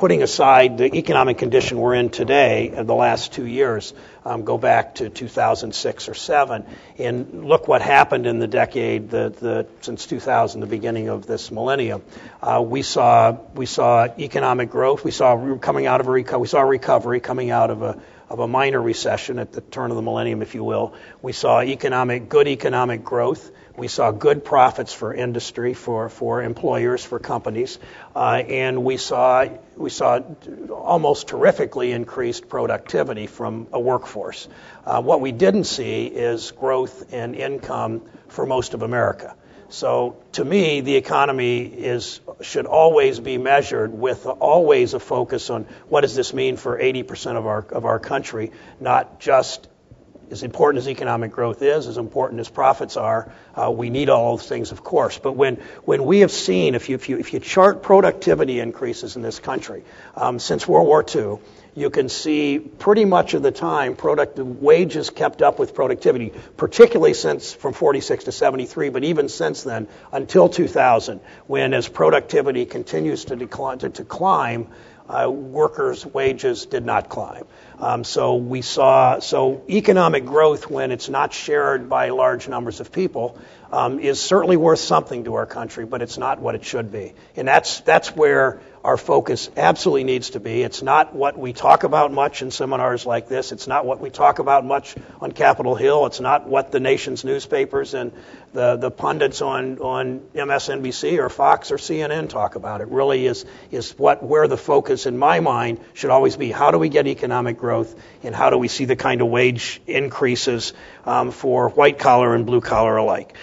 putting aside the economic condition we're in today, the last 2 years, go back to 2006 or 7, and look what happened in the decade since 2000, the beginning of this millennium. We saw economic growth. We saw recovery coming out of a minor recession at the turn of the millennium, if you will. We saw good economic growth. We saw good profits for industry, for employers, for companies, and we saw almost terrifically increased productivity from a workforce. What we didn't see is growth in income for most of America. So to me, the economy should always be measured with always a focus on what does this mean for 80% of our country, not just as important as economic growth is, as important as profits are. We need all those things, of course. But when we have seen, if you chart productivity increases in this country since World War II, you can see pretty much of the time wages kept up with productivity, particularly since from 46 to 73, but even since then until 2000, when as productivity continues to climb, workers' wages did not climb. So economic growth, when it's not shared by large numbers of people, is certainly worth something to our country, but it's not what it should be. And that's where our focus absolutely needs to be. It's not what we talk about much in seminars like this. It's not what we talk about much on Capitol Hill. It's not what the nation's newspapers and the pundits on MSNBC or Fox or CNN talk about. It really is where the focus, in my mind, should always be. How do we get economic growth, and how do we see the kind of wage increases for white collar and blue collar alike?